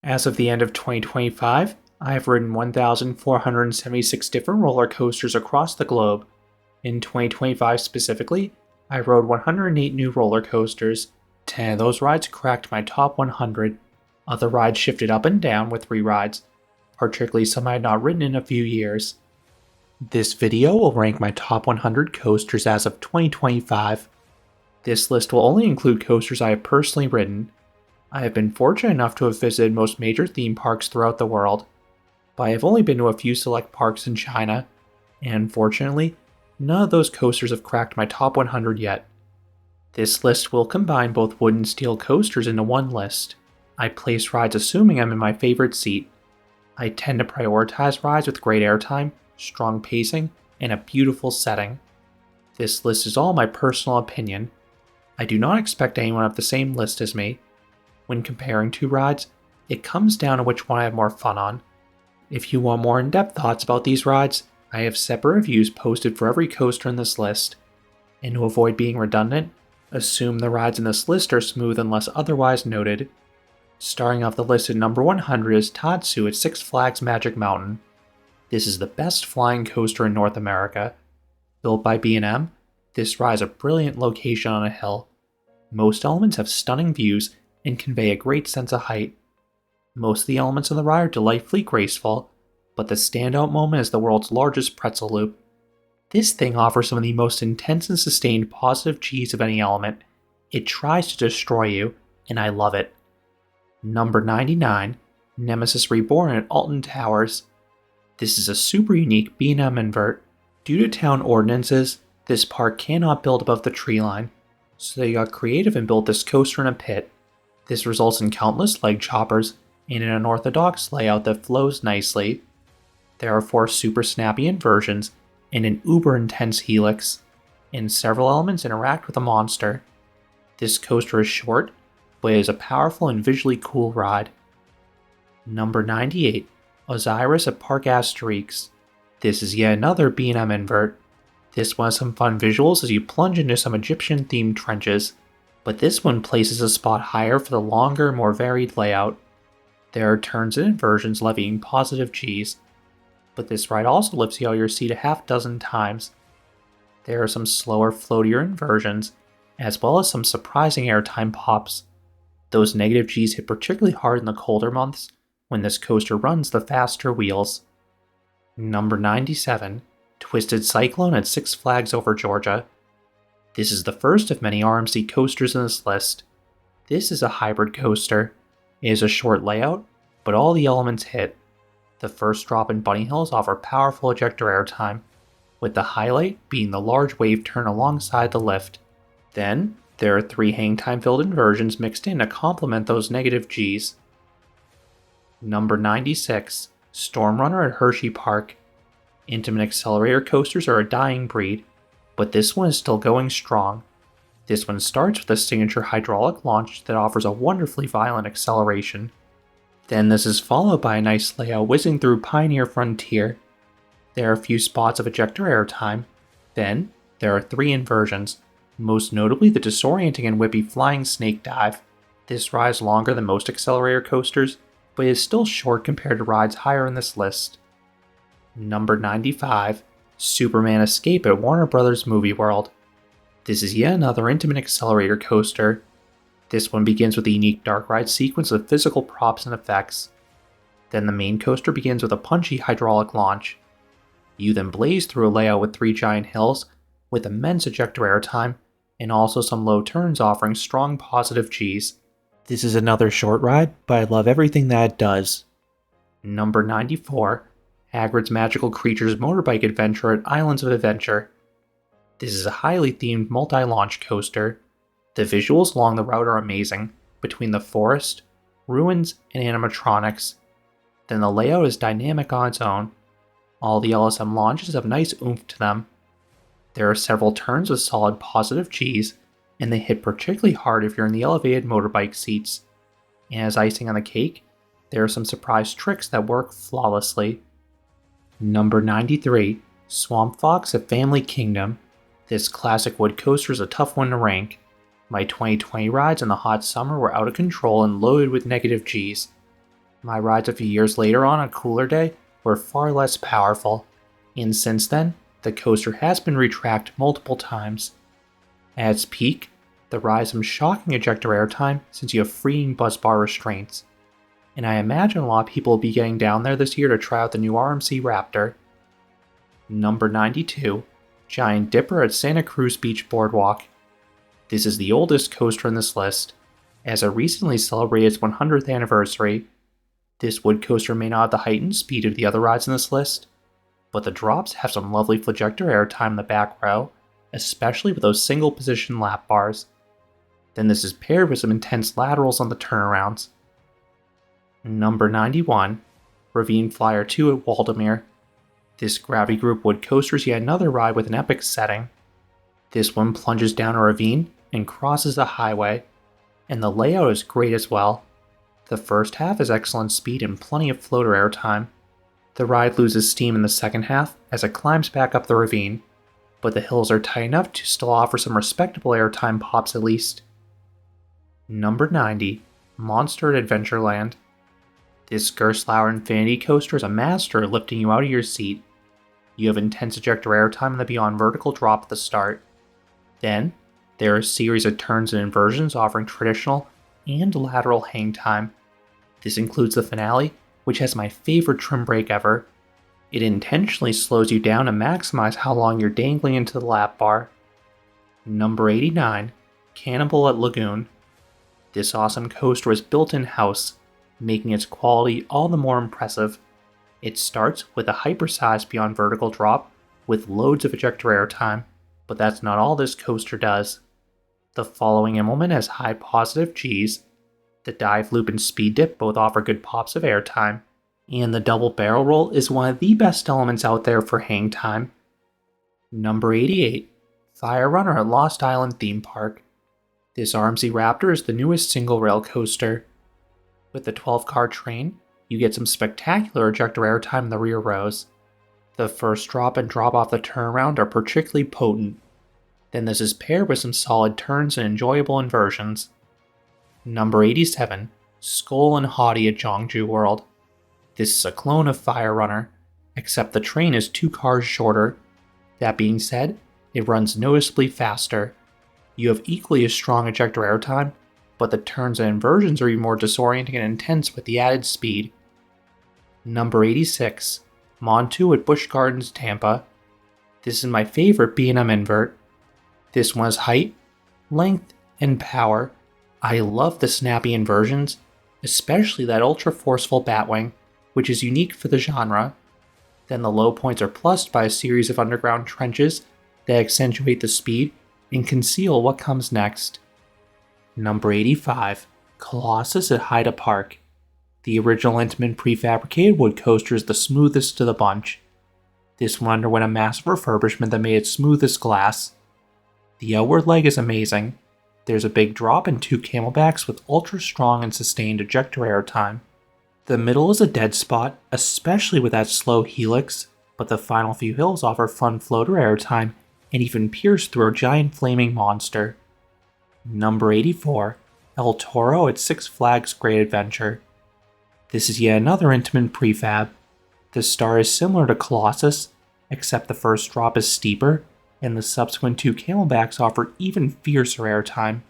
As of the end of 2025, I have ridden 1,476 different roller coasters across the globe. In 2025 specifically, I rode 108 new roller coasters. 10 of those rides cracked my top 100. Other rides shifted up and down with re-rides, particularly some I had not ridden in a few years. This video will rank my top 100 coasters as of 2025. This list will only include coasters I have personally ridden. I have been fortunate enough to have visited most major theme parks throughout the world, but I have only been to a few select parks in China, and unfortunately, none of those coasters have cracked my top 100 yet. This list will combine both wood and steel coasters into one list. I place rides assuming I'm in my favorite seat. I tend to prioritize rides with great airtime, strong pacing, and a beautiful setting. This list is all my personal opinion. I do not expect anyone to have the same list as me. When comparing two rides, it comes down to which one I have more fun on. If you want more in-depth thoughts about these rides, I have separate reviews posted for every coaster in this list. And to avoid being redundant, assume the rides in this list are smooth unless otherwise noted. Starting off the list at number 100 is Tatsu at Six Flags Magic Mountain. This is the best flying coaster in North America. Built by B&M, this ride is a brilliant location on a hill. Most elements have stunning views and convey a great sense of height. Most of the elements of the ride are delightfully graceful, but the standout moment is the world's largest pretzel loop. This thing offers some of the most intense and sustained positive G's of any element. It tries to destroy you, and I love it. Number 99, Nemesis Reborn at Alton Towers. This is a super unique B&M invert. Due to town ordinances, this park cannot build above the tree line, so they got creative and built this coaster in a pit. This results in countless leg choppers and an unorthodox layout that flows nicely. There are 4 super snappy inversions and an uber intense helix, and several elements interact with a monster. This coaster is short, but it is a powerful and visually cool ride. Number 98, Osiris at Park Asterix. This is yet another B&M invert. This one has some fun visuals as you plunge into some Egyptian-themed trenches, but this one places a spot higher for the longer, more varied layout. There are turns and inversions levying positive G's, but this ride also lifts you out of your seat a half dozen times. There are some slower, floatier inversions, as well as some surprising airtime pops. Those negative G's hit particularly hard in the colder months, when this coaster runs the faster wheels. Number 97, Twisted Cyclone at Six Flags Over Georgia. This is the first of many RMC coasters in this list. This is a hybrid coaster. It is a short layout, but all the elements hit. The first drop and bunny hills offer powerful ejector airtime, with the highlight being the large wave turn alongside the lift. Then, there are 3 hang time filled inversions mixed in to complement those negative G's. Number 96, Storm Runner at Hershey Park. Intimate accelerator coasters are a dying breed, but this one is still going strong. This one starts with a signature hydraulic launch that offers a wonderfully violent acceleration. Then this is followed by a nice layout whizzing through Pioneer Frontier. There are a few spots of ejector airtime. Then, there are 3 inversions, most notably the disorienting and whippy Flying Snake Dive. This ride is longer than most accelerator coasters, but is still short compared to rides higher in this list. Number 95, Superman Escape at Warner Bros. Movie World. This is yet another intimate accelerator coaster. This one begins with a unique dark ride sequence of physical props and effects. Then the main coaster begins with a punchy hydraulic launch. You then blaze through a layout with 3 giant hills, with immense ejector airtime, and also some low turns offering strong positive G's. This is another short ride, but I love everything that it does. Number 94, Hagrid's Magical Creatures Motorbike Adventure at Islands of Adventure. This is a highly themed multi-launch coaster. The visuals along the route are amazing, between the forest, ruins, and animatronics. Then the layout is dynamic on its own. All the LSM launches have nice oomph to them. There are several turns with solid positive G's, and they hit particularly hard if you're in the elevated motorbike seats. And as icing on the cake, there are some surprise tricks that work flawlessly. Number 93, Swamp Fox at Family Kingdom. This classic wood coaster is a tough one to rank. My 2020 rides in the hot summer were out of control and loaded with negative G's. My rides a few years later on a cooler day were far less powerful, and since then, the coaster has been retracted multiple times. At its peak, the ride has some shocking ejector airtime since you have freeing buzz bar restraints, and I imagine a lot of people will be getting down there this year to try out the new RMC Raptor. Number 92, Giant Dipper at Santa Cruz Beach Boardwalk. This is the oldest coaster in this list, as it recently celebrated its 100th anniversary. This wood coaster may not have the height and speed of the other rides in this list, but the drops have some lovely flagector airtime in the back row, especially with those single position lap bars. Then this is paired with some intense laterals on the turnarounds. Number 91, Ravine Flyer 2 at Waldameer. This Gravity Group wood coaster is yet another ride with an epic setting. This one plunges down a ravine and crosses a highway, and the layout is great as well. The first half has excellent speed and plenty of floater airtime. The ride loses steam in the second half as it climbs back up the ravine, but the hills are tight enough to still offer some respectable airtime pops at least. Number 90, Monster at Adventureland. This Gerstlauer Infinity Coaster is a master at lifting you out of your seat. You have intense ejector airtime in the beyond vertical drop at the start. Then, there are a series of turns and inversions offering traditional and lateral hang time. This includes the finale, which has my favorite trim break ever. It intentionally slows you down to maximize how long you're dangling into the lap bar. Number 89, Cannibal at Lagoon. This awesome coaster is built in-house, making its quality all the more impressive. It starts with a hypersized beyond vertical drop with loads of ejector airtime, but that's not all this coaster does. The following implement has high positive Gs, the dive loop and speed dip both offer good pops of airtime, and the double barrel roll is one of the best elements out there for hang time. Number 88, Fire Runner at Lost Island Theme Park. This RMC Raptor is the newest single rail coaster. With the 12-car train, you get some spectacular ejector airtime in the rear rows. The first drop and drop off the turnaround are particularly potent. Then this is paired with some solid turns and enjoyable inversions. Number 87, Skull and Haughty at Jeongju World. This is a clone of Fire Runner, except the train is 2 cars shorter. That being said, it runs noticeably faster. You have equally as strong ejector airtime, but the turns and inversions are even more disorienting and intense with the added speed. Number 86, Montu at Busch Gardens Tampa. This is my favorite B&M invert. This one has height, length, and power. I love the snappy inversions, especially that ultra forceful batwing, which is unique for the genre. Then the low points are plussed by a series of underground trenches that accentuate the speed and conceal what comes next. Number 85, Colossus at Haida Park. The original Intamin prefabricated wood coaster is the smoothest of the bunch. This one underwent a massive refurbishment that made it smooth as glass. The outward leg is amazing. There's a big drop and 2 camelbacks with ultra strong and sustained ejector airtime. The middle is a dead spot, especially with that slow helix, but the final few hills offer fun floater airtime and even pierce through a giant flaming monster. Number 84, El Toro at Six Flags Great Adventure. This is yet another Intamin prefab. The star is similar to Colossus, except the first drop is steeper, and the subsequent 2 camelbacks offer even fiercer airtime.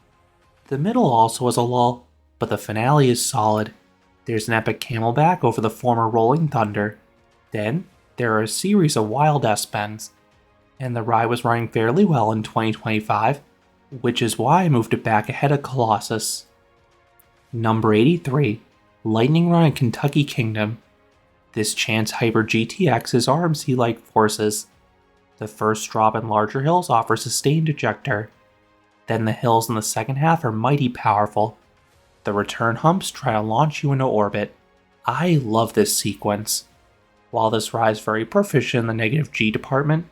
The middle also has a lull, but the finale is solid. There's an epic camelback over the former Rolling Thunder. Then, there are a series of wild S-bends, and the ride was running fairly well in 2025, which is why I moved it back ahead of Colossus. Number 83, Lightning Run at Kentucky Kingdom. This Chance Hyper GTX is RMC-like forces. The first drop in larger hills offer sustained ejector. Then the hills in the second half are mighty powerful. The return humps try to launch you into orbit. I love this sequence. While this ride is very proficient in the negative G department,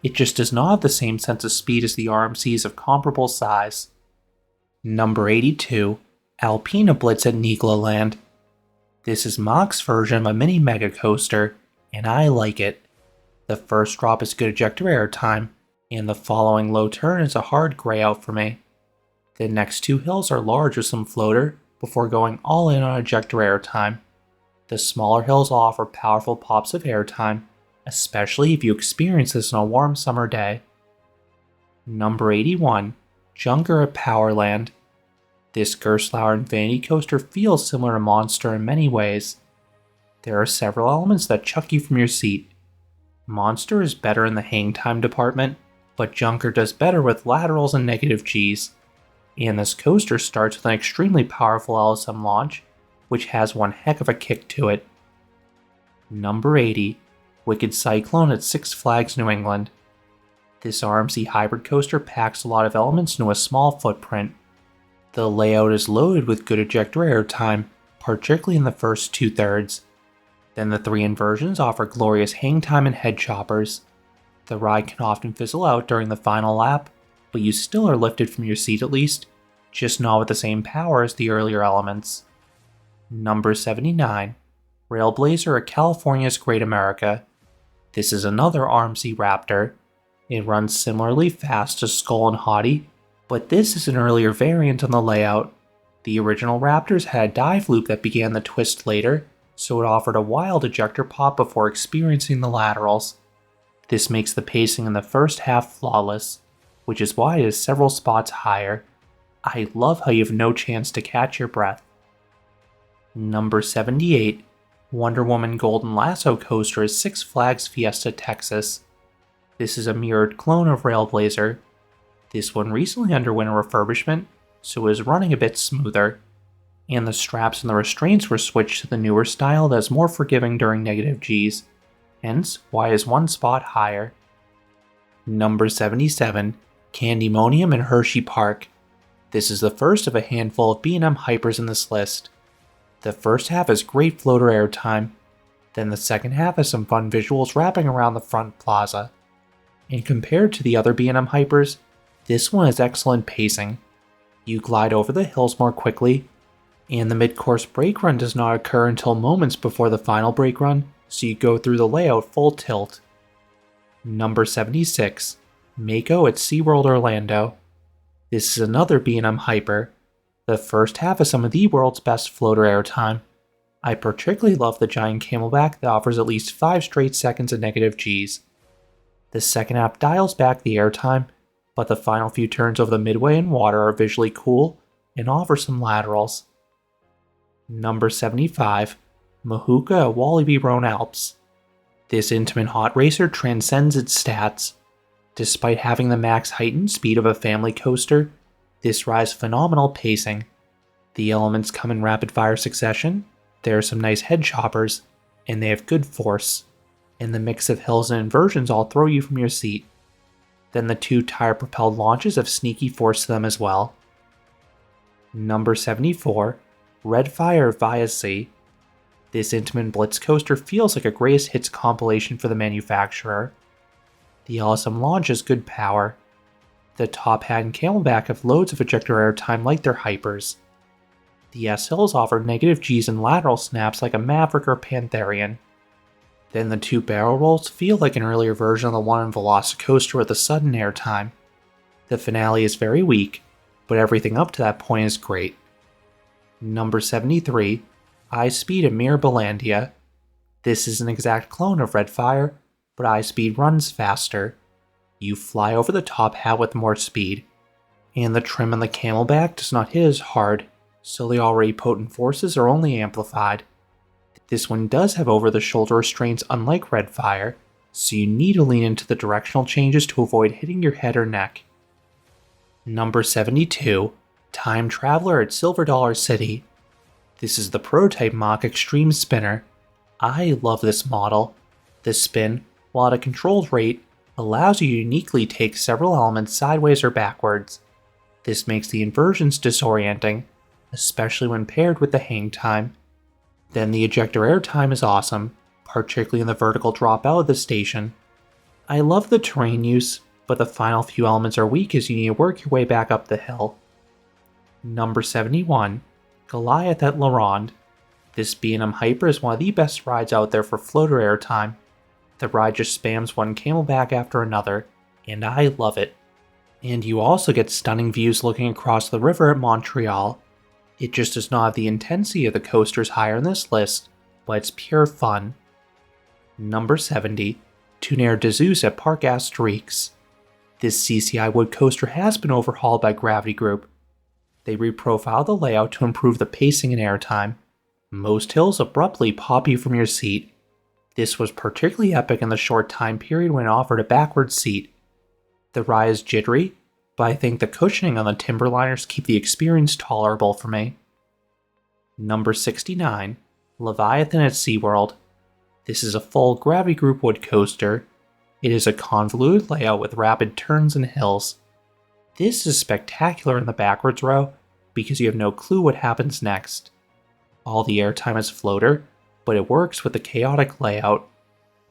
it just does not have the same sense of speed as the RMCs of comparable size. Number 82, Alpina Blitz at Nigloland. This is Mach's version of a mini mega coaster, and I like it. The first drop is good ejector airtime, and the following low turn is a hard gray out for me. The next 2 hills are large with some floater, before going all in on ejector airtime. The smaller hills offer powerful pops of airtime, especially if you experience this on a warm summer day. Number 81, Junker at Powerland. This Gerstlauer Infinity Coaster feels similar to Monster in many ways. There are several elements that chuck you from your seat. Monster is better in the hang time department, but Junker does better with laterals and negative Gs. And this coaster starts with an extremely powerful LSM launch, which has one heck of a kick to it. Number 80, Wicked Cyclone at Six Flags New England. This RMC hybrid coaster packs a lot of elements into a small footprint. The layout is loaded with good ejector airtime, particularly in the first two-thirds. Then the three inversions offer glorious hang time and head choppers. The ride can often fizzle out during the final lap, but you still are lifted from your seat at least, just not with the same power as the earlier elements. Number 79, Railblazer at California's Great America. This is another RMC Raptor. It runs similarly fast to Skull and Hottie, but this is an earlier variant on the layout. The original Raptors had a dive loop that began the twist later, so it offered a wild ejector pop before experiencing the laterals. This makes the pacing in the first half flawless, which is why it is several spots higher. I love how you have no chance to catch your breath. Number 78, Wonder Woman Golden Lasso Coaster at Six Flags Fiesta, Texas. This is a mirrored clone of Railblazer. This one recently underwent a refurbishment, so it is running a bit smoother. And the straps and the restraints were switched to the newer style that is more forgiving during negative Gs, hence why it is one spot higher. Number 77, Candymonium in Hershey Park. This is the first of a handful of B&M hypers in this list. The first half has great floater airtime, then the second half has some fun visuals wrapping around the front plaza. And compared to the other B&M hypers, this one has excellent pacing. You glide over the hills more quickly, and the mid-course brake run does not occur until moments before the final brake run, so you go through the layout full tilt. Number 76, Mako at SeaWorld Orlando. This is another B&M hyper. The first half is some of the world's best floater airtime. I particularly love the giant camelback that offers at least 5 straight seconds of negative Gs. The second half dials back the airtime, but the final few turns over the midway and water are visually cool and offer some laterals. Number 75, Mahuka at Walibi Rhone Alps. This intimate hot racer transcends its stats. Despite having the max heightened speed of a family coaster, this rides phenomenal pacing. The elements come in rapid fire succession, there are some nice head choppers, and they have good force. And the mix of hills and inversions all throw you from your seat. Then the 2 tire-propelled launches have sneaky force to them as well. Number 74, Redfire Via Sea. This intimate blitz coaster feels like a greatest hits compilation for the manufacturer. The LSM launch has good power. The top hat and camelback have loads of ejector airtime like their hypers. The S-Hills offer negative Gs and lateral snaps like a Maverick or Pantherian. Then the 2 barrel rolls feel like an earlier version of the one in Velocicoaster with the sudden airtime. The finale is very weak, but everything up to that point is great. Number 73, iSpeed at Mirabilandia. This is an exact clone of Redfire, but iSpeed runs faster. You fly over the top hat with more speed, and the trim on the camelback does not hit as hard, so the already potent forces are only amplified. This one does have over-the-shoulder restraints unlike Redfire, so you need to lean into the directional changes to avoid hitting your head or neck. Number 72, Time Traveler at Silver Dollar City. This is the prototype Mach Extreme Spinner. I love this model. The spin, while at a controlled rate, allows you to uniquely take several elements sideways or backwards. This makes the inversions disorienting, especially when paired with the hang time. Then the ejector airtime is awesome, particularly in the vertical drop out of the station. I love the terrain use, but the final few elements are weak as you need to work your way back up the hill. Number 71, Goliath at La Ronde. This B&M Hyper is one of the best rides out there for floater airtime. The ride just spams one camelback after another, and I love it. And you also get stunning views looking across the river at Montreal. It just does not have the intensity of the coasters higher in this list, but it's pure fun. Number 70, Tuner de Zeus at Parc Asterix. This CCI wood coaster has been overhauled by Gravity Group. They reprofiled the layout to improve the pacing and airtime. Most hills abruptly pop you from your seat. This was particularly epic in the short time period when it offered a backward seat. The ride is jittery, but I think the cushioning on the Timberliners keep the experience tolerable for me. Number 69, Leviathan at SeaWorld. This is a full Gravity Group wood coaster. It is a convoluted layout with rapid turns and hills. This is spectacular in the backwards row because you have no clue what happens next. All the airtime is floater, but it works with the chaotic layout.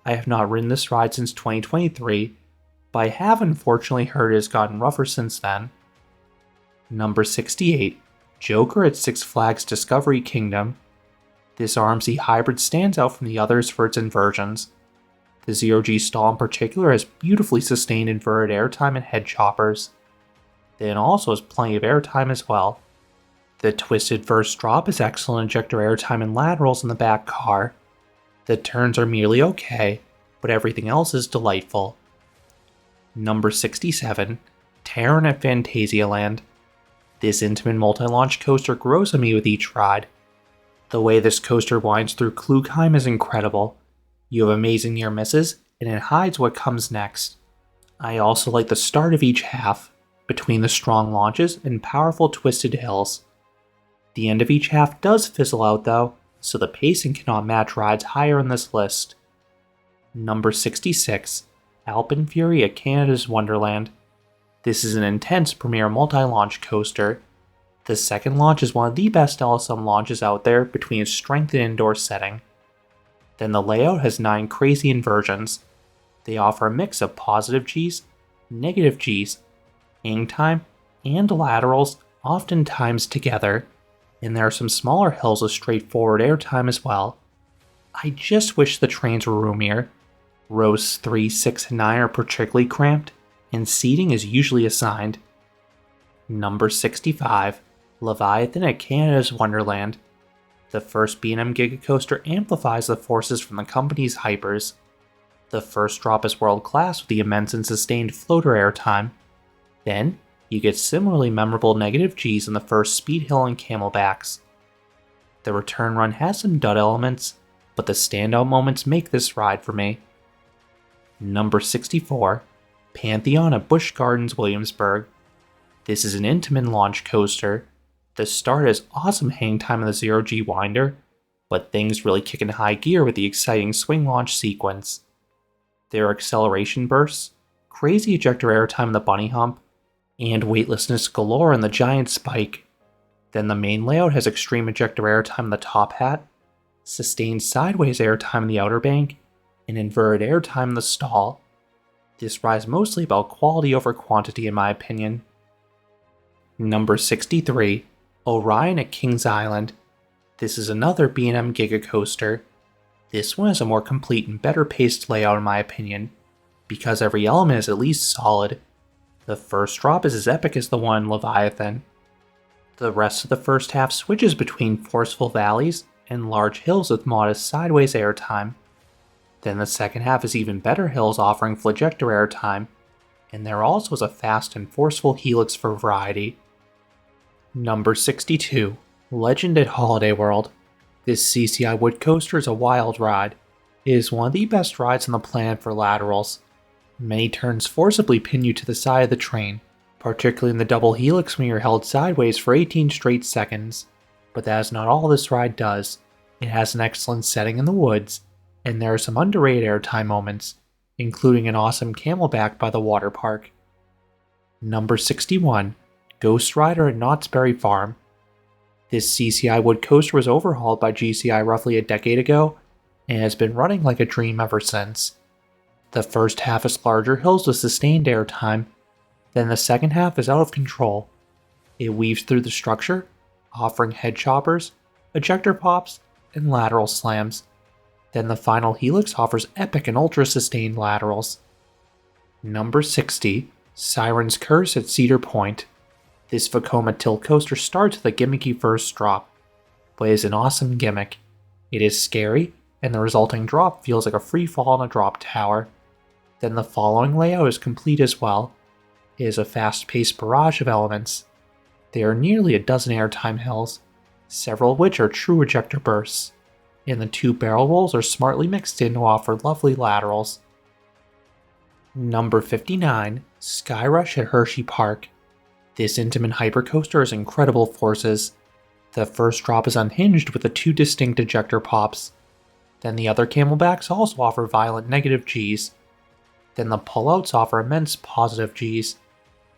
I have not ridden this ride since 2023, but I have unfortunately heard it has gotten rougher since then. Number 68, Joker at Six Flags Discovery Kingdom. This RMC hybrid stands out from the others for its inversions. The Zero-G stall in particular has beautifully sustained inverted airtime and head choppers. Then also has plenty of airtime as well. The twisted first drop is excellent ejector airtime and laterals in the back car. The turns are merely okay, but everything else is delightful. Number 67, Terran at Phantasialand. This intimate multi-launch coaster grows on me with each ride. The way this coaster winds through Klugheim is incredible. You have amazing near misses, and it hides what comes next. I also like the start of each half, between the strong launches and powerful twisted hills. The end of each half does fizzle out though, so the pacing cannot match rides higher in this list. Number 66, Alpenfury at Canada's Wonderland. This is an intense premier multi-launch coaster. The second launch is one of the best LSM launches out there between its strength and indoor setting. Then the layout has 9 crazy inversions. They offer a mix of positive Gs, negative Gs, hang time, and laterals, oftentimes together, and there are some smaller hills with straightforward airtime as well. I just wish the trains were roomier. Rows 3, 6, and 9 are particularly cramped, and seating is usually assigned. Number 65, Leviathan at Canada's Wonderland. The first B&M Giga Coaster amplifies the forces from the company's hypers. The first drop is world class with the immense and sustained floater airtime. Then, you get similarly memorable negative Gs on the first speed hill and camelbacks. The return run has some dud elements, but the standout moments make this ride for me. Number 64, Pantheon at Busch Gardens Williamsburg. This is an intimate launch coaster. The start has awesome hang time in the Zero-G winder, but things really kick in high gear with the exciting swing launch sequence. There are acceleration bursts, crazy ejector airtime in the bunny hump, and weightlessness galore in the giant spike. Then the main layout has extreme ejector airtime in the top hat, sustained sideways airtime in the outer bank, and inverted airtime in the stall. This ride is mostly about quality over quantity in my opinion. Number 63, Orion at Kings Island. This is another B&M Giga Coaster. This one has a more complete and better paced layout in my opinion, because every element is at least solid. The first drop is as epic as the one in Leviathan. The rest of the first half switches between forceful valleys and large hills with modest sideways airtime. Then the second half is even better hills offering flagector airtime, and there also is a fast and forceful helix for variety. Number 62, Legend at Holiday World. This CCI wood coaster is a wild ride. It is one of the best rides on the planet for laterals. Many turns forcibly pin you to the side of the train, particularly in the double helix when you're held sideways for 18 straight seconds. But that is not all this ride does. It has an excellent setting in the woods, and there are some underrated airtime moments, including an awesome camelback by the water park. Number 61, Ghost Rider at Knott's Berry Farm. This CCI wood coaster was overhauled by GCI roughly a decade ago, and has been running like a dream ever since. The first half is larger hills with sustained airtime, then the second half is out of control. It weaves through the structure, offering head choppers, ejector pops, and lateral slams. Then the final helix offers epic and ultra-sustained laterals. Number 60, Siren's Curse at Cedar Point. This Vekoma tilt coaster starts with a gimmicky first drop, but is an awesome gimmick. It is scary, and the resulting drop feels like a free fall in a drop tower. Then the following layout is complete as well. It is a fast-paced barrage of elements. There are nearly a dozen airtime hills, several of which are true ejector bursts, and the 2 barrel rolls are smartly mixed in to offer lovely laterals. Number 59, Skyrush at Hershey Park. This Intamin hypercoaster has incredible forces. The first drop is unhinged with the 2 distinct ejector pops. Then the other camelbacks also offer violent negative Gs. Then the pullouts offer immense positive Gs.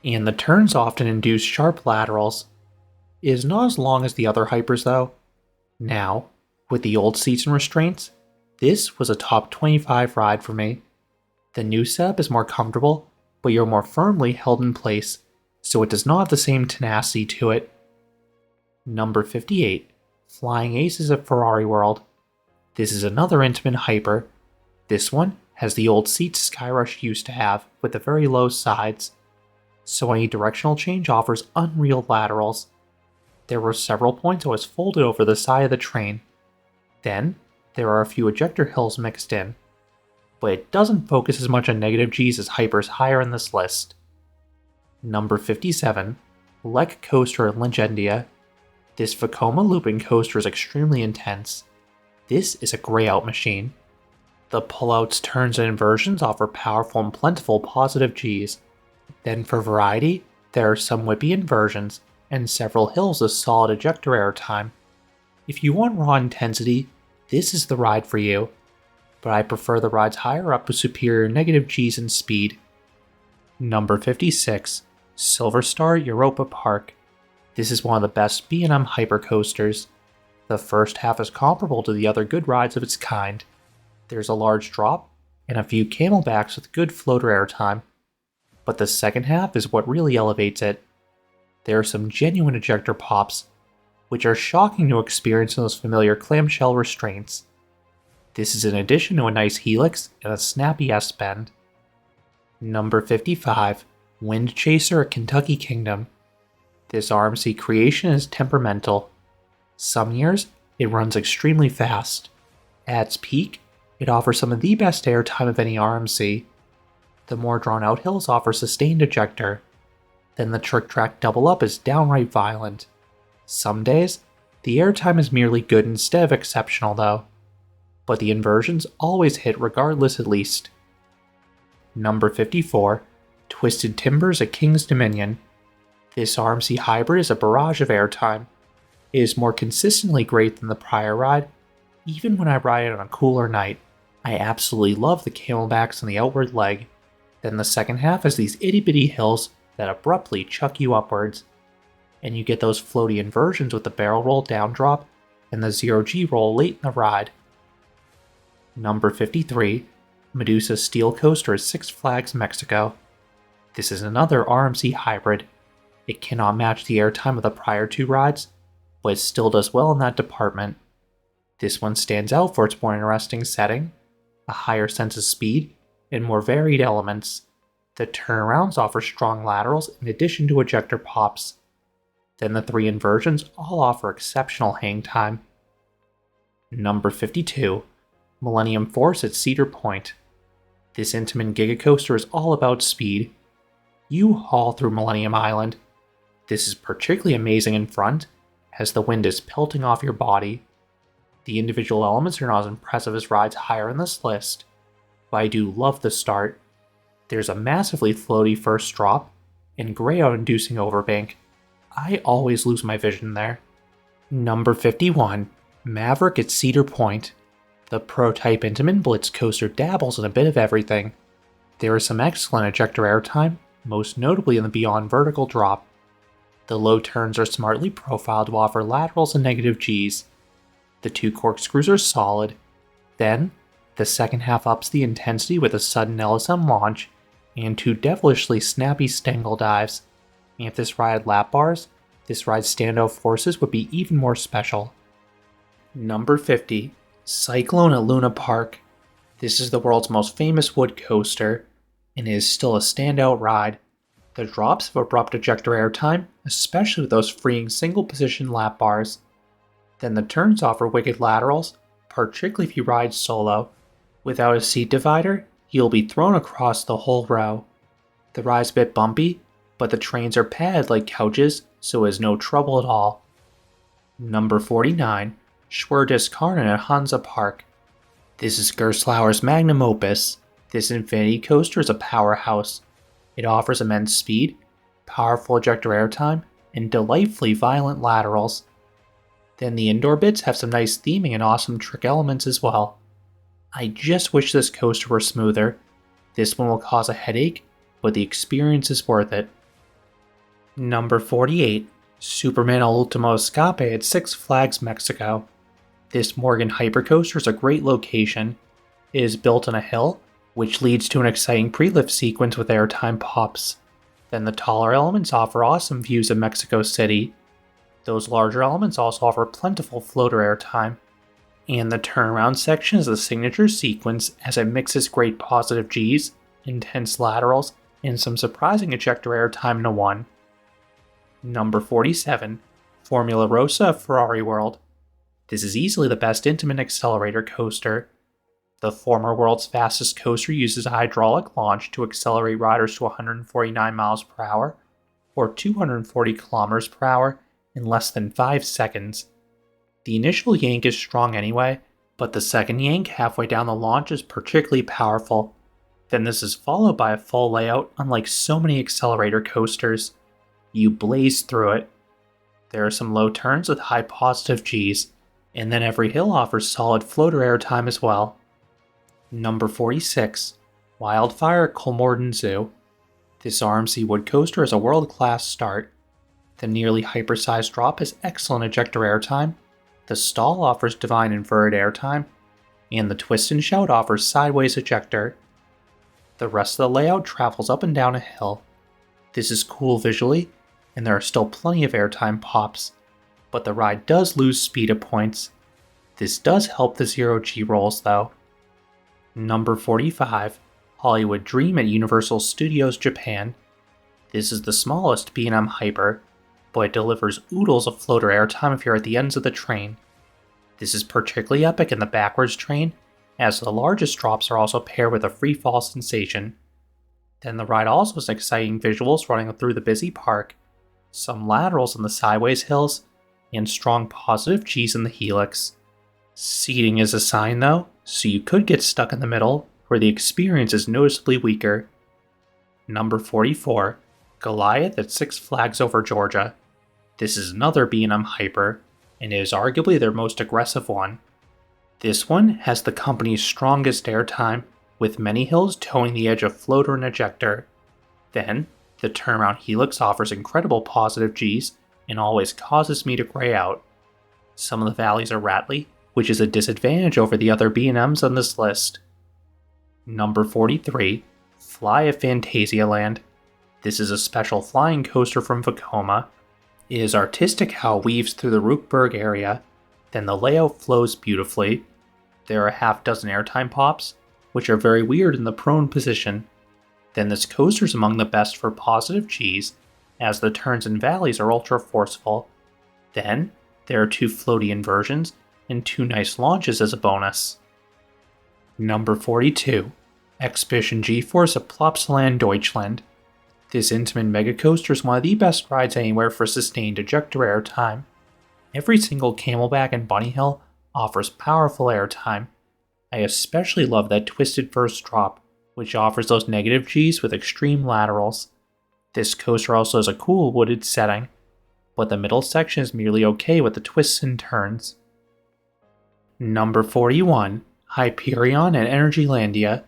And the turns often induce sharp laterals. It is not as long as the other hypers though. Now, with the old seats and restraints, this was a top 25 ride for me. The new setup is more comfortable, but you're more firmly held in place, so it does not have the same tenacity to it. Number 58, Flying Aces at Ferrari World. This is another Intamin hyper. This one has the old seats Skyrush used to have, with the very low sides, so any directional change offers unreal laterals. There were several points I was folded over the side of the train. Then, there are a few ejector hills mixed in, but it doesn't focus as much on negative Gs as hypers higher in this list. Number 57, Lek Coaster at Legendia. This Vekoma looping coaster is extremely intense. This is a grey-out machine. The pullouts, turns, and inversions offer powerful and plentiful positive Gs. Then for variety, there are some whippy inversions, and several hills of solid ejector airtime. If you want raw intensity, this is the ride for you, but I prefer the rides higher up with superior negative Gs and speed. Number 56, Silver Star at Europa Park. This is one of the best B&M hypercoasters. The first half is comparable to the other good rides of its kind. There's a large drop, and a few camelbacks with good floater airtime. But the second half is what really elevates it. There are some genuine ejector pops, which are shocking to experience in those familiar clamshell restraints. This is in addition to a nice helix and a snappy S-bend. Number 55, Wind Chaser at Kentucky Kingdom. This RMC creation is temperamental. Some years, it runs extremely fast. At its peak, it offers some of the best airtime of any RMC. The more drawn-out hills offer sustained ejector. Then the trick track double up is downright violent. Some days, the airtime is merely good instead of exceptional though. But the inversions always hit regardless at least. Number 54, Twisted Timbers at King's Dominion. This RMC hybrid is a barrage of airtime. It is more consistently great than the prior ride, even when I ride it on a cooler night. I absolutely love the camelbacks on the outward leg. Then the second half has these itty-bitty hills that abruptly chuck you upwards, and you get those floaty inversions with the barrel roll down drop and the 0G roll late in the ride. Number 53, Medusa Steel Coaster at Six Flags Mexico. This is another RMC hybrid. It cannot match the airtime of the prior 2 rides, but it still does well in that department. This one stands out for its more interesting setting, a higher sense of speed, and more varied elements. The turnarounds offer strong laterals in addition to ejector pops. Then the 3 inversions all offer exceptional hang time. Number 52, Millennium Force at Cedar Point. This Intamin gigacoaster is all about speed. You haul through Millennium Island. This is particularly amazing in front, as the wind is pelting off your body. The individual elements are not as impressive as rides higher in this list, but I do love the start. There's a massively floaty first drop, and grey-out inducing overbank. I always lose my vision there. Number 51, Maverick at Cedar Point. The prototype Intamin Blitz coaster dabbles in a bit of everything. There is some excellent ejector airtime, most notably in the beyond vertical drop. The low turns are smartly profiled to offer laterals and negative Gs. The 2 corkscrews are solid. Then, the second half ups the intensity with a sudden LSM launch and 2 devilishly snappy stangle dives. And if this ride had lap bars, this ride's standout forces would be even more special. Number 50, Cyclone at Luna Park. This is the world's most famous wood coaster, and it is still a standout ride. The drops have abrupt ejector airtime, especially with those freeing single position lap bars. Then the turns offer wicked laterals, particularly if you ride solo. Without a seat divider, you'll be thrown across the whole row. The ride's a bit bumpy, but the trains are padded like couches, so it is no trouble at all. Number 49, Schwerdiskarnen at Hansa Park. This is Gerstlauer's magnum opus. This infinity coaster is a powerhouse. It offers immense speed, powerful ejector airtime, and delightfully violent laterals. Then the indoor bits have some nice theming and awesome trick elements as well. I just wish this coaster were smoother. This one will cause a headache, but the experience is worth it. Number 48, Superman El Ultimo Escape at Six Flags Mexico. This Morgan Hypercoaster is a great location. It is built on a hill, which leads to an exciting pre-lift sequence with airtime pops. Then the taller elements offer awesome views of Mexico City. Those larger elements also offer plentiful floater airtime. And the turnaround section is the signature sequence as it mixes great positive Gs, intense laterals, and some surprising ejector airtime into one. Number 47, Formula Rossa at Ferrari World. This is easily the best intimate accelerator coaster. The former world's fastest coaster uses a hydraulic launch to accelerate riders to 149 miles per hour or 240 kilometers per hour in less than 5 seconds. The initial yank is strong anyway, but the second yank halfway down the launch is particularly powerful. Then this is followed by a full layout unlike so many accelerator coasters. You blaze through it. There are some low turns with high positive Gs, and then every hill offers solid floater airtime as well. Number 46, Wildfire at Kolmorden Zoo. This RMC wood coaster is a world-class start. The nearly hypersized drop has excellent ejector airtime, the stall offers divine inverted airtime, and the twist and shout offers sideways ejector. The rest of the layout travels up and down a hill. This is cool visually, and there are still plenty of airtime pops, but the ride does lose speed at points. This does help the 0G rolls though. Number 45, Hollywood Dream at Universal Studios Japan. This is the smallest B&M Hyper, but it delivers oodles of floater airtime if you're at the ends of the train. This is particularly epic in the backwards train, as the largest drops are also paired with a free fall sensation. Then the ride also has exciting visuals running through the busy park, some laterals in the sideways hills, and strong positive Gs in the helix. Seating is assigned though, so you could get stuck in the middle, where the experience is noticeably weaker. Number 44, Goliath at Six Flags Over Georgia. This is another B&M Hyper, and it is arguably their most aggressive one. This one has the company's strongest airtime, with many hills towing the edge of floater and ejector. Then, the turnaround helix offers incredible positive Gs and always causes me to gray out. Some of the valleys are rattly, which is a disadvantage over the other B&Ms on this list. Number 43, Fly at Phantasialand. This is a special flying coaster from Vekoma. It is artistic how it weaves through the Rookburg area, then the layout flows beautifully. There are a half dozen airtime pops, which are very weird in the prone position. Then this coaster is among the best for positive Gs, as the turns and valleys are ultra forceful. Then, there are 2 floaty inversions, and 2 nice launches as a bonus. Number 42, Expedition G-Force at Plopsaland Deutschland. This intimate mega coaster is one of the best rides anywhere for sustained ejector airtime. Every single camelback and bunny hill offers powerful airtime. I especially love that twisted first drop, which offers those negative Gs with extreme laterals. This coaster also has a cool wooded setting, but the middle section is merely okay with the twists and turns. Number 41, Hyperion at Energylandia.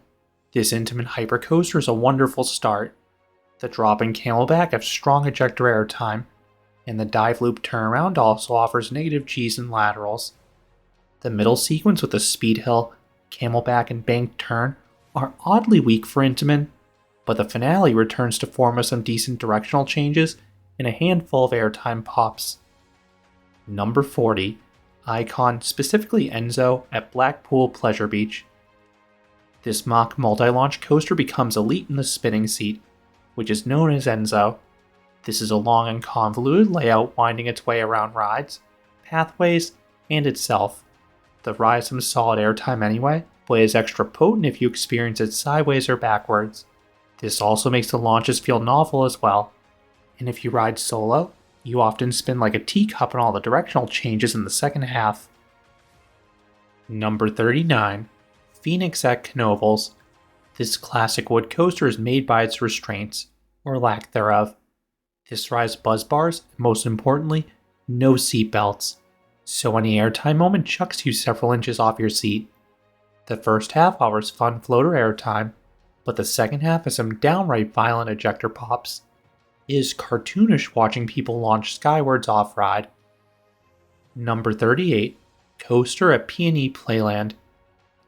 This intimate hypercoaster is a wonderful start. The drop and camelback have strong ejector airtime, and the dive loop turnaround also offers negative Gs and laterals. The middle sequence with the speed hill, camelback, and banked turn are oddly weak for Intamin, but the finale returns to form with some decent directional changes and a handful of airtime pops. Number 40, Icon, specifically Enzo, at Blackpool Pleasure Beach. This mock multi-launch coaster becomes elite in the spinning seat, which is known as Enzo. This is a long and convoluted layout winding its way around rides, pathways, and itself. The ride has some solid airtime anyway, but is extra potent if you experience it sideways or backwards. This also makes the launches feel novel as well. And if you ride solo, you often spin like a teacup in all the directional changes in the second half. Number 39. Phoenix at Knoebels. This classic wood coaster is made by its restraints, or lack thereof. This ride's buzz bars, and most importantly, no seat belts, so any airtime moment chucks you several inches off your seat. The first half offers fun floater airtime, but the second half has some downright violent ejector pops. It is cartoonish watching people launch skywards off-ride. Number 38. Coaster at P&E Playland.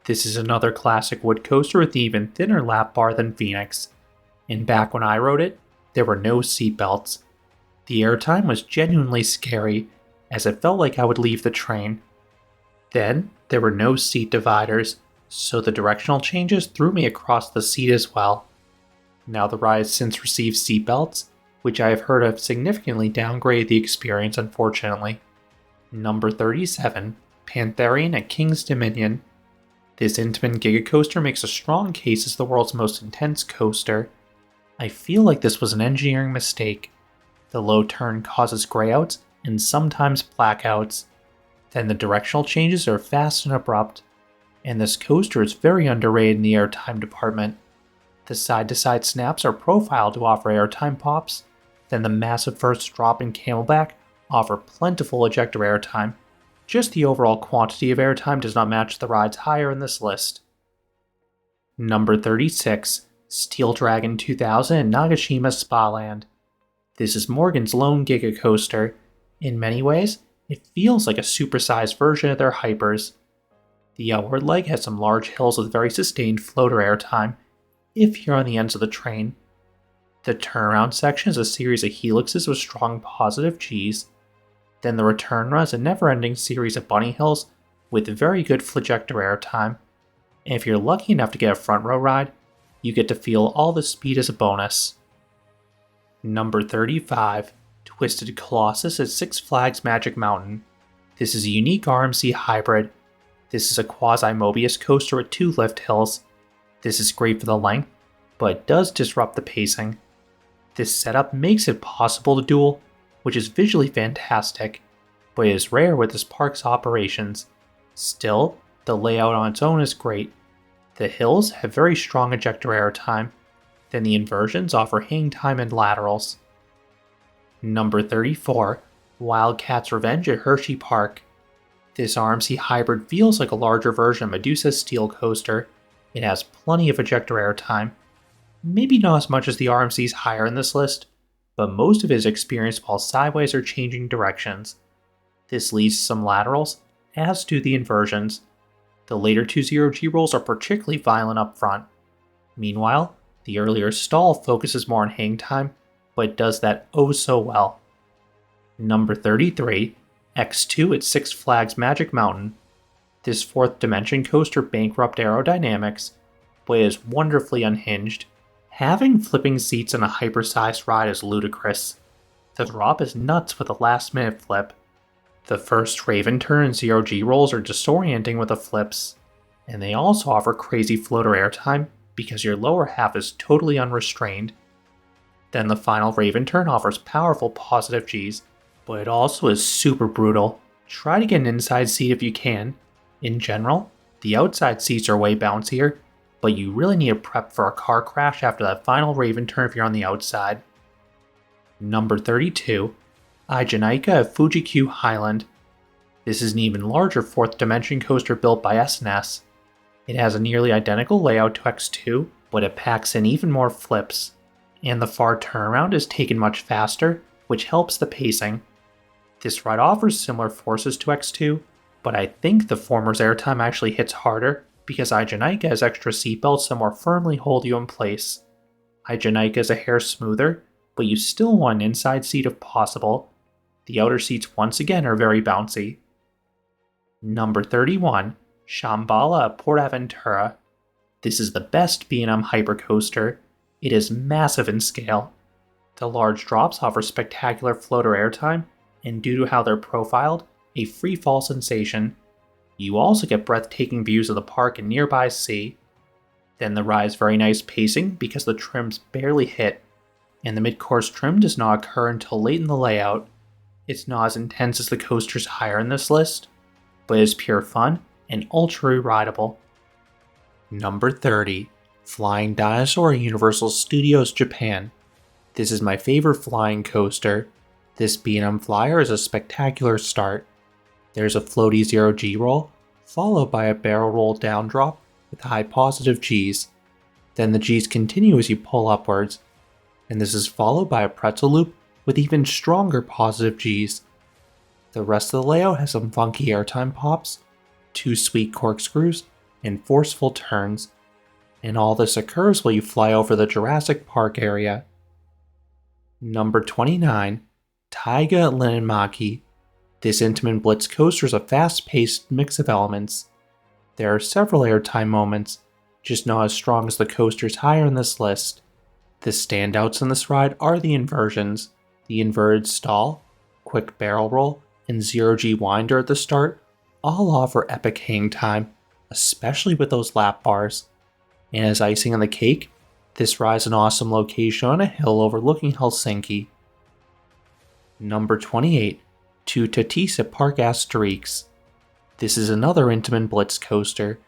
This is another classic wood coaster with an even thinner lap bar than Phoenix. And back when I rode it, there were no seatbelts. The airtime was genuinely scary, as it felt like I would leave the train. Then, there were no seat dividers, so the directional changes threw me across the seat as well. Now the ride has since received seatbelts, which I have heard have significantly downgraded the experience unfortunately. Number 37. Pantherian at King's Dominion. This Intamin Giga Coaster makes a strong case as the world's most intense coaster. I feel like this was an engineering mistake. The low turn causes grayouts and sometimes blackouts. Then the directional changes are fast and abrupt. And this coaster is very underrated in the airtime department. The side-to-side snaps are profiled to offer airtime pops. Then the massive first drop and camelback offer plentiful ejector airtime. Just the overall quantity of airtime does not match the rides higher in this list. Number 36. Steel Dragon 2000 at Nagashima Spa Land. This is Morgan's lone Giga Coaster. In many ways, it feels like a supersized version of their hypers. The outward leg has some large hills with very sustained floater airtime, if you're on the ends of the train. The turnaround section is a series of helixes with strong positive Gs. Then the return run is a never-ending series of bunny hills with very good flagector airtime. And if you're lucky enough to get a front row ride, you get to feel all the speed as a bonus. Number 35. Twisted Colossus at Six Flags Magic Mountain. This is a unique RMC hybrid. This is a quasi-Mobius coaster with 2 lift hills. This is great for the length, but it does disrupt the pacing. This setup makes it possible to duel, which is visually fantastic, but it is rare with this park's operations. Still, the layout on its own is great. The hills have very strong ejector airtime, then the inversions offer hang time and laterals. Number 34. Wildcat's Revenge at Hershey Park. This RMC hybrid feels like a larger version of Medusa's Steel Coaster. It has plenty of ejector airtime. Maybe not as much as the RMCs higher in this list, but most of it is experienced while sideways or changing directions. This leads to some laterals, as do the inversions. The later 2 0G rolls are particularly violent up front. Meanwhile, the earlier stall focuses more on hang time, but it does that oh so well. Number 33. X2 at Six Flags Magic Mountain. This 4th dimension coaster bankrupt aerodynamics, but it is wonderfully unhinged. Having flipping seats in a hypersized ride is ludicrous. The drop is nuts with a last minute flip. The first Raven turn and 0G rolls are disorienting with the flips, and they also offer crazy floater airtime because your lower half is totally unrestrained. Then the final Raven turn offers powerful positive Gs, but it also is super brutal. Try to get an inside seat if you can. In general, the outside seats are way bouncier, but you really need to prep for a car crash after that final Raven turn if you're on the outside. Number 32. Igenika at Fuji-Q Highland. This is an even larger 4th dimension coaster built by S&S. It has a nearly identical layout to X2, but it packs in even more flips, and the far turnaround is taken much faster, which helps the pacing. This ride offers similar forces to X2, but I think the former's airtime actually hits harder because Igenika has extra seatbelts that more firmly hold you in place. Igenika is a hair smoother, but you still want an inside seat if possible. The outer seats once again are very bouncy. Number 31. Shambhala at Portaventura. This is the best B&M hypercoaster. It is massive in scale. The large drops offer spectacular floater airtime, and due to how they're profiled, a free fall sensation. You also get breathtaking views of the park and nearby sea. Then the ride's very nice pacing because the trims barely hit, and the mid-course trim does not occur until late in the layout. It's not as intense as the coasters higher in this list, but it is pure fun and ultra rideable. Number 30. Flying Dinosaur at Universal Studios Japan. This is my favorite flying coaster. This B&M Flyer is a spectacular start. There's a floaty 0G roll, followed by a barrel roll down drop with high positive Gs. Then the Gs continue as you pull upwards, and this is followed by a pretzel loop with even stronger positive Gs. The rest of the layout has some funky airtime pops, 2 sweet corkscrews, and forceful turns, and all this occurs while you fly over the Jurassic Park area. Number 29. Taiga at Linnenmaki. This Intamin Blitz coaster is a fast-paced mix of elements. There are several airtime moments, just not as strong as the coasters higher in this list. The standouts in this ride are the inversions, the inverted stall, quick barrel roll, and 0G winder at the start all offer epic hang time, especially with those lap bars. And as icing on the cake, this ride is an awesome location on a hill overlooking Helsinki. Number 28. To Tatis at Park Asterix. This is another Intamin Blitz coaster.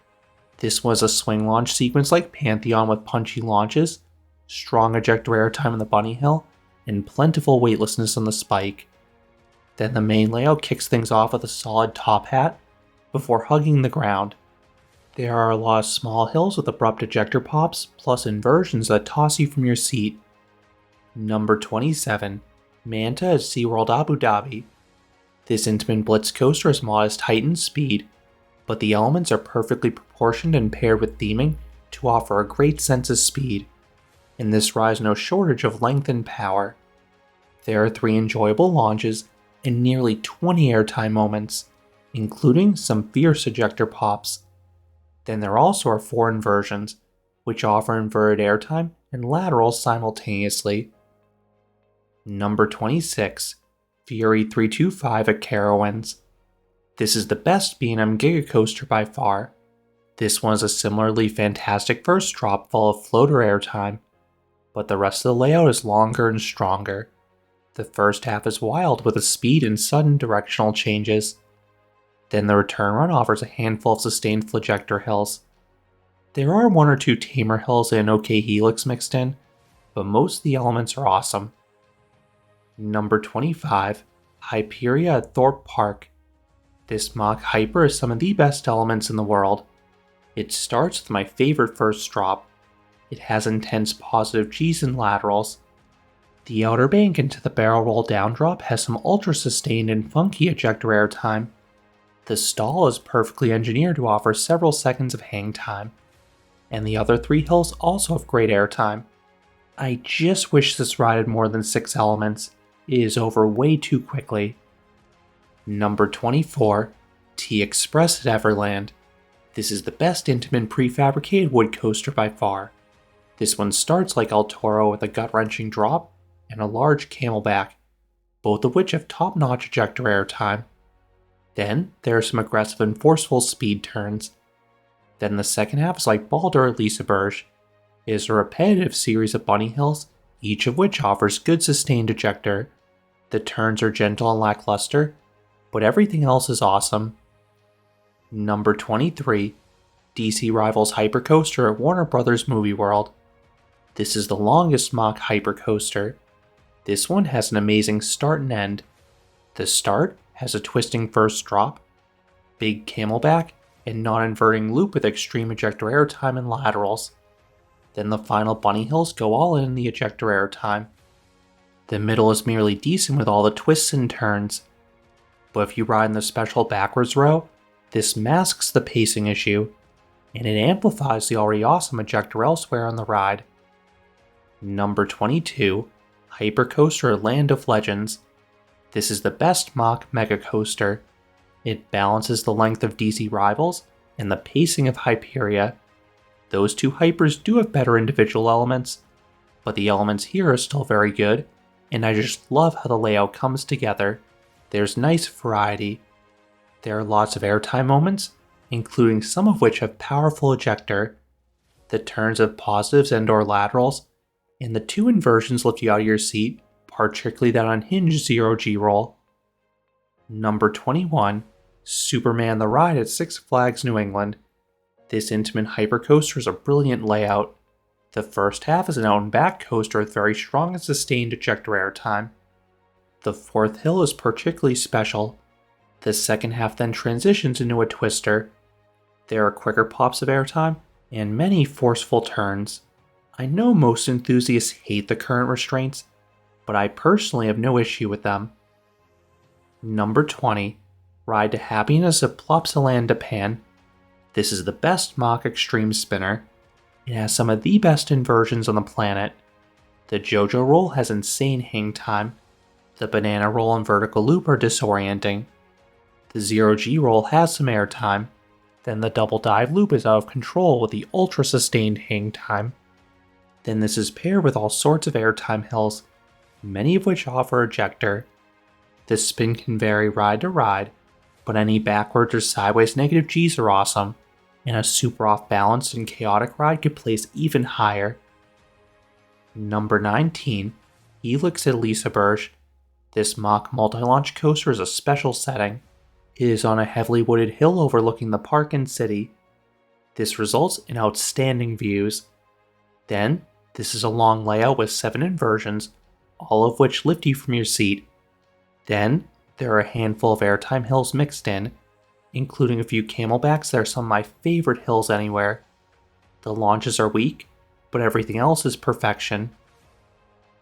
This was a swing launch sequence like Pantheon with punchy launches, strong ejector airtime on the bunny hill, and plentiful weightlessness on the spike. Then the main layout kicks things off with a solid top hat before hugging the ground. There are a lot of small hills with abrupt ejector pops, plus inversions that toss you from your seat. Number 27. Manta at SeaWorld Abu Dhabi. This Intamin Blitz coaster has modest height and speed, but the elements are perfectly proportioned and paired with theming to offer a great sense of speed. In this ride is no shortage of length and power. There are 3 enjoyable launches and nearly 20 airtime moments, including some fierce ejector pops. Then there also are 4 inversions, which offer inverted airtime and laterals simultaneously. Number 26. Fury 325 at Carowinds. This is the best B&M Giga coaster by far. This one is a similarly fantastic first drop full of floater airtime, but the rest of the layout is longer and stronger. The first half is wild with a speed and sudden directional changes. Then the return run offers a handful of sustained flagector hills. There are 1 or 2 tamer hills and an OK helix mixed in, but most of the elements are awesome. Number 25. Hyperia at Thorpe Park. This mock hyper is some of the best elements in the world. It starts with my favorite first drop. It has intense positive Gs and laterals. The outer bank into the barrel roll down drop has some ultra sustained and funky ejector airtime. The stall is perfectly engineered to offer several seconds of hang time, and the other 3 hills also have great airtime. I just wish this ride had more than 6 elements. It is over way too quickly. Number 24. T-Express at Everland. This is the best Intamin prefabricated wood coaster by far. This one starts like El Toro with a gut-wrenching drop and a large camelback, both of which have top-notch ejector airtime. Then there are some aggressive and forceful speed turns. Then the second half is like Baldur at Liseberg. It is a repetitive series of bunny hills, each of which offers good sustained ejector. The turns are gentle and lackluster, but everything else is awesome. Number 23. DC Rivals Hypercoaster at Warner Bros. Movie World. This is the longest mock hypercoaster. This one has an amazing start and end. The start has a twisting first drop, big camelback, and non-inverting loop with extreme ejector airtime and laterals. Then the final bunny hills go all in the ejector airtime. The middle is merely decent with all the twists and turns, but if you ride in the special backwards row, this masks the pacing issue, and it amplifies the already awesome ejector elsewhere on the ride. Number 22. Hypercoaster at Land of Legends. This is the best mock mega coaster. It balances the length of DC Rivals and the pacing of Hyperia. Those 2 hypers do have better individual elements, but the elements here are still very good, and I just love how the layout comes together. There's nice variety. There are lots of airtime moments, including some of which have powerful ejector. The turns have positives and/or laterals, and the two inversions lift you out of your seat, particularly that unhinged 0G roll. Number 21, Superman the Ride at Six Flags New England. This Intamin hypercoaster is a brilliant layout. The first half is an out and back coaster with very strong and sustained ejector airtime. The fourth hill is particularly special. The second half then transitions into a twister. There are quicker pops of airtime and many forceful turns. I know most enthusiasts hate the current restraints, but I personally have no issue with them. Number 20, Ride to Happiness at Plopsaland, Japan. This is the best mock extreme spinner. It has some of the best inversions on the planet. The JoJo roll has insane hang time. The banana roll and vertical loop are disorienting. The 0G roll has some air time. Then the double dive loop is out of control with the ultra sustained hang time. Then this is paired with all sorts of airtime hills, many of which offer ejector. The spin can vary ride to ride, but any backwards or sideways negative Gs are awesome, and a super off balanced and chaotic ride could place even higher. Number 19, Helix at Liseberg. This mock multi-launch coaster is a special setting. It is on a heavily wooded hill overlooking the park and city. This results in outstanding views. Then, this is a long layout with 7 inversions, all of which lift you from your seat. Then, there are a handful of airtime hills mixed in, including a few camelbacks that are some of my favorite hills anywhere. The launches are weak, but everything else is perfection.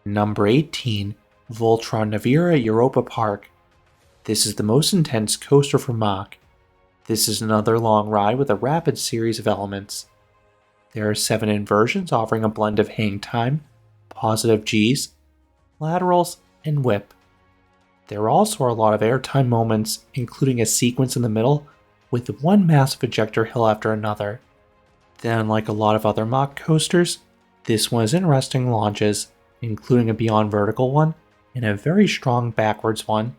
Number 18, Voltron Naviera at Europa Park. This is the most intense coaster for Mach. This is another long ride with a rapid series of elements. There are 7 inversions offering a blend of hang time, positive Gs, laterals, and whip. There also are a lot of airtime moments, including a sequence in the middle with one massive ejector hill after another. Then, unlike a lot of other Mach coasters, this one has interesting launches, including a beyond vertical one and a very strong backwards one.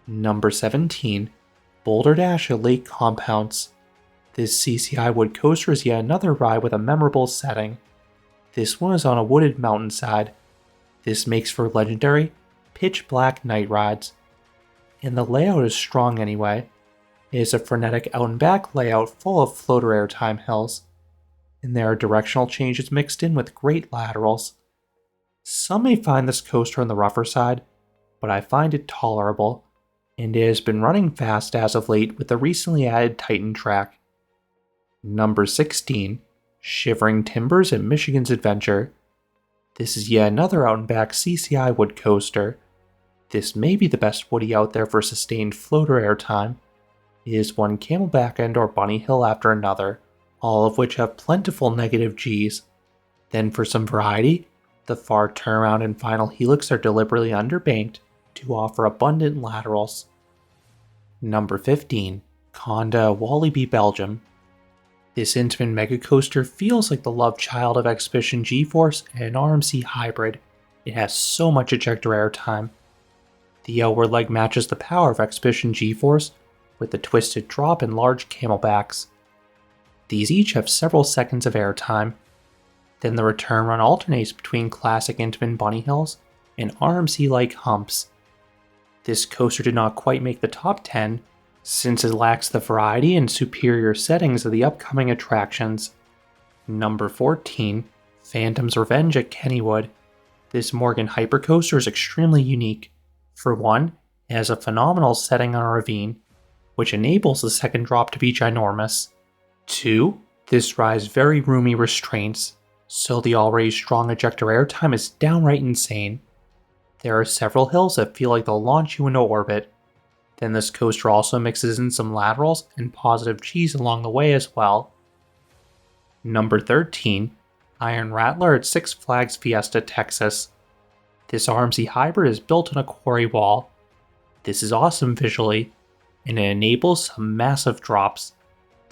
Number 17, Boulder Dash at Lake Compounce. This CCI wood coaster is yet another ride with a memorable setting. This one is on a wooded mountainside. This makes for legendary, pitch black night rides. And the layout is strong anyway. It is a frenetic out and back layout full of floater airtime hills. And there are directional changes mixed in with great laterals. Some may find this coaster on the rougher side, but I find it tolerable, and it has been running fast as of late with the recently added Titan track. Number 16, Shivering Timbers at Michigan's Adventure. This is yet another out and back CCI wood coaster. This may be the best woody out there for sustained floater airtime. It is one camelback and or bunny hill after another, all of which have plentiful negative Gs. Then for some variety, the far turnaround and final helix are deliberately underbanked to offer abundant laterals. Number 15, Conda Walibi, Belgium. This Intamin mega coaster feels like the love child of Expedition G-Force and an RMC hybrid. It has so much ejector airtime. The outward leg matches the power of Expedition G-Force with the twisted drop and large camelbacks. These each have several seconds of airtime. Then the return run alternates between classic Intamin bunny hills and RMC-like humps. This coaster did not quite make the top 10, since it lacks the variety and superior settings of the upcoming attractions. Number 14, Phantom's Revenge at Kennywood. This Morgan hypercoaster is extremely unique. For one, it has a phenomenal setting on a ravine, which enables the second drop to be ginormous. 2, this ride has very roomy restraints, so the already strong ejector airtime is downright insane. There are several hills that feel like they'll launch you into orbit. Then this coaster also mixes in some laterals and positive Gs along the way as well. Number 13, Iron Rattler at Six Flags Fiesta, Texas. This RMC hybrid is built on a quarry wall. This is awesome visually, and it enables some massive drops.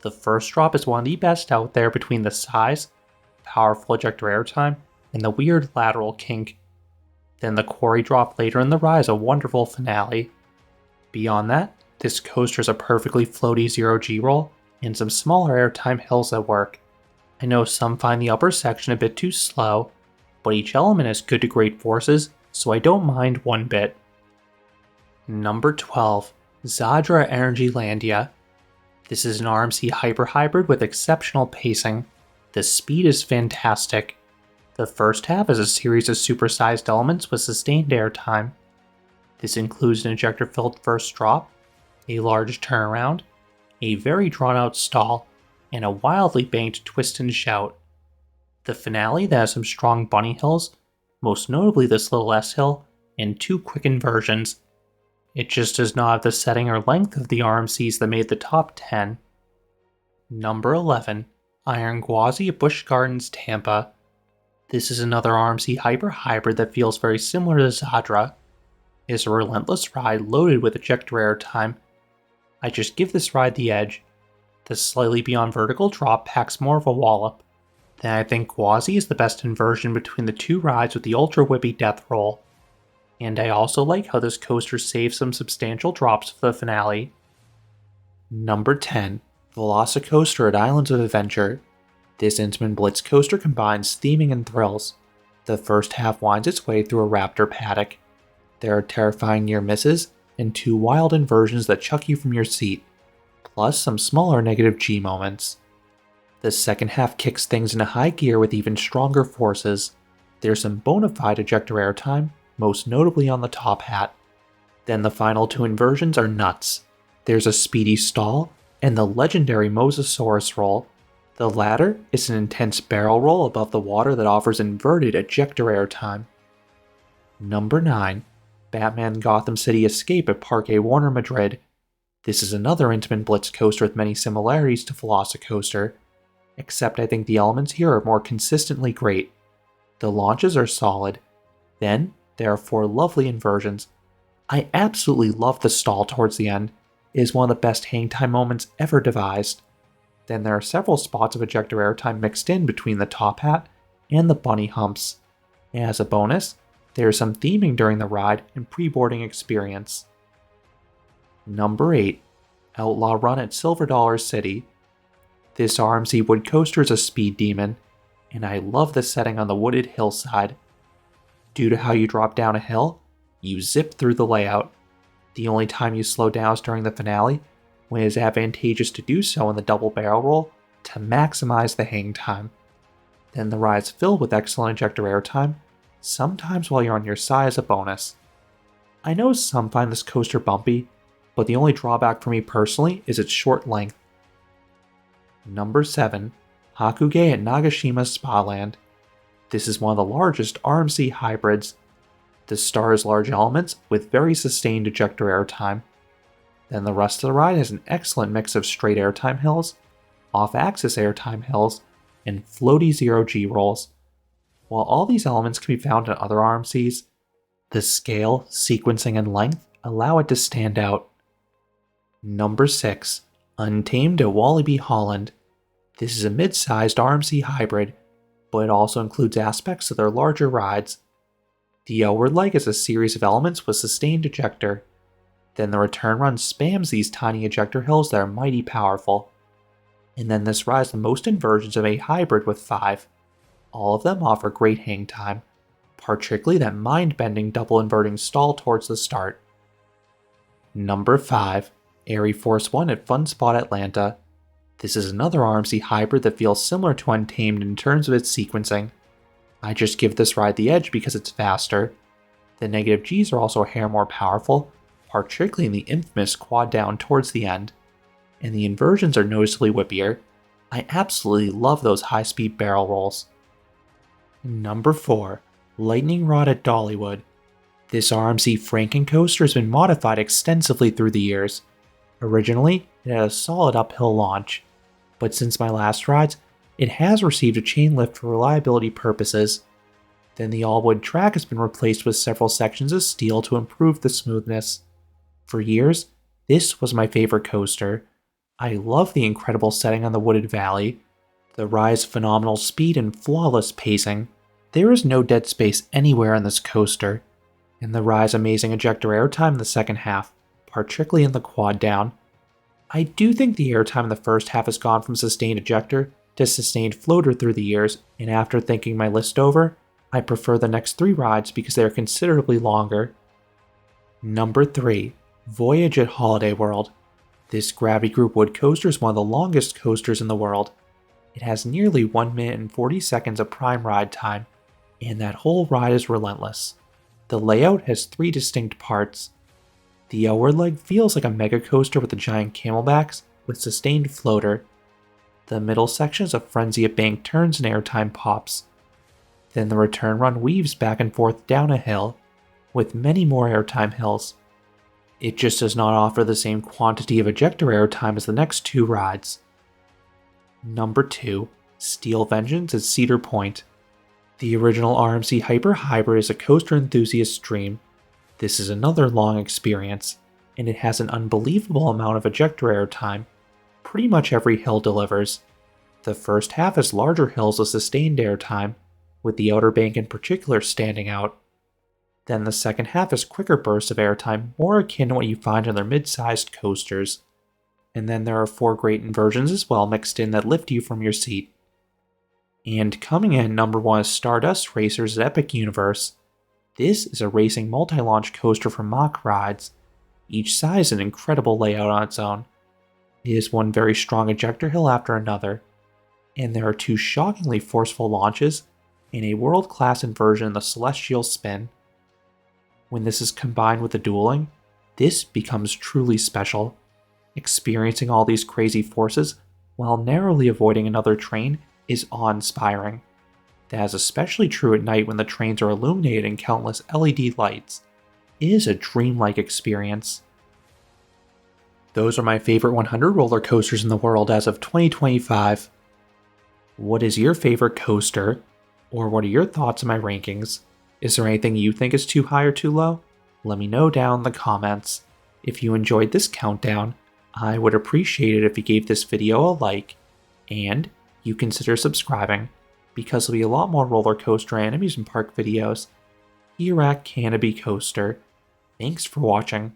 The first drop is one of the best out there between the size, powerful ejector airtime, and the weird lateral kink. Then the quarry drop later in the ride is a wonderful finale. Beyond that, This coaster is a perfectly floaty zero-G roll, and some smaller airtime hills that work. I know some find the upper section a bit too slow, but each element has good to great forces, so I don't mind one bit. Number 12. Zadra Energylandia. This is an RMC Hyper Hybrid with exceptional pacing. The speed is fantastic. The first half is a series of supersized elements with sustained airtime. This includes an ejector-filled first drop, a large turnaround, a very drawn-out stall, and a wildly banked twist and shout. The finale that has some strong bunny hills, most notably this little S-hill, and 2 quick inversions. It just does not have the setting or length of the RMCs that made the top 10. Number 11. Iron Gwazi at Busch Gardens, Tampa. This is another RMC Hyper Hybrid that feels very similar to Zadra. It is a relentless ride loaded with ejector airtime. I just give this ride the edge. The slightly beyond vertical drop packs more of a wallop. Then I think Gwazi is the best inversion between the two rides with the ultra whippy death roll. And I also like how this coaster saves some substantial drops for the finale. Number 10. Velocicoaster at Islands of Adventure. This Intamin Blitz coaster combines theming and thrills. The first half winds its way through a raptor paddock. There are terrifying near misses, and 2 wild inversions that chuck you from your seat, plus some smaller negative G moments. The second half kicks things into high gear with even stronger forces. There's some bona fide ejector airtime, most notably on the top hat. Then the final 2 inversions are nuts. There's a speedy stall, and the legendary Mosasaurus roll. The latter is an intense barrel roll above the water that offers inverted ejector airtime. Number 9. Batman Gotham City Escape at Parque Warner Madrid. This is another Intamin Blitz coaster with many similarities to Velocicoaster, except I think the elements here are more consistently great. The launches are solid. Then, there are 4 lovely inversions. I absolutely love the stall towards the end. It is one of the best hang time moments ever devised. Then there are several spots of ejector airtime mixed in between the top hat and the bunny humps. And as a bonus, there is some theming during the ride and pre-boarding experience. Number 8. Outlaw Run at Silver Dollar City. This RMC wood coaster is a speed demon, and I love the setting on the wooded hillside. Due to how you drop down a hill, you zip through the layout. The only time you slow down is during the finale, when it is advantageous to do so in the double barrel roll to maximize the hang time. Then the ride is filled with excellent ejector airtime, sometimes while you're on your side as a bonus. I know some find this coaster bumpy, but the only drawback for me personally is its short length. Number 7. Hakuge at Nagashima Spaland. This is one of the largest RMC hybrids. The star has large elements with very sustained ejector airtime. Then the rest of the ride has an excellent mix of straight airtime hills, off-axis airtime hills, and floaty zero-G rolls. While all these elements can be found in other RMCs, the scale, sequencing, and length allow it to stand out. Number 6. Untamed at Walibi Holland. This is a mid-sized RMC hybrid, but it also includes aspects of their larger rides. The outward leg is a series of elements with sustained ejector. Then the return run spams these tiny ejector hills that are mighty powerful. And then this ride has the most inversions of a hybrid with 5. All of them offer great hang time, particularly that mind-bending double inverting stall towards the start. Number 5. Airy Force 1 at Fun Spot Atlanta. This is another RMC hybrid that feels similar to Untamed in terms of its sequencing. I just give this ride the edge because it's faster. The negative Gs are also a hair more powerful, particularly in the infamous quad down towards the end. And the inversions are noticeably whippier. I absolutely love those high-speed barrel rolls. Number 4. Lightning Rod at Dollywood. This RMC Franken coaster has been modified extensively through the years. Originally, it had a solid uphill launch, but since my last rides, it has received a chain lift for reliability purposes. Then the all-wood track has been replaced with several sections of steel to improve the smoothness. For years, this was my favorite coaster. I love the incredible setting on the wooded valley, the ride's phenomenal speed and flawless pacing. There is no dead space anywhere on this coaster, and the ride's amazing ejector airtime in the second half, particularly in the quad down. I do think the airtime in the first half has gone from sustained ejector to sustained floater through the years, and after thinking my list over, I prefer the next 3 rides because they are considerably longer. Number 3. Voyage at Holiday World. This Gravity Group wood coaster is one of the longest coasters in the world. It has nearly 1 minute and 40 seconds of prime ride time, and that whole ride is relentless. The layout has 3 distinct parts. The outward leg feels like a mega coaster with the giant camelbacks with sustained floater. The middle section is a frenzy of bank turns and airtime pops. Then the return run weaves back and forth down a hill, with many more airtime hills. It just does not offer the same quantity of ejector airtime as the next 2 rides. Number 2. Steel Vengeance at Cedar Point. The original RMC Hyper Hybrid is a coaster enthusiast's dream. This is another long experience, and it has an unbelievable amount of ejector airtime. Pretty much every hill delivers. The first half has larger hills with sustained airtime, with the outer bank in particular standing out. Then the second half has quicker bursts of airtime, more akin to what you find on their mid-sized coasters. And then there are 4 great inversions as well mixed in that lift you from your seat. And coming in number 1 is Stardust Racers at Epic Universe. This is a racing multi-launch coaster for mock rides. Each side is an incredible layout on its own. It is one very strong ejector hill after another, and there are 2 shockingly forceful launches and a world-class inversion in the Celestial Spin. When this is combined with the dueling, this becomes truly special. Experiencing all these crazy forces while narrowly avoiding another train is awe-inspiring. That is especially true at night when the trains are illuminated in countless LED lights. It is a dreamlike experience. Those are my favorite 100 roller coasters in the world as of 2025. What is your favorite coaster? Or what are your thoughts on my rankings? Is there anything you think is too high or too low? Let me know down in the comments. If you enjoyed this countdown, I would appreciate it if you gave this video a like, and you consider subscribing, because there'll be a lot more roller coaster and amusement park videos here at Canopy Coaster. Thanks for watching.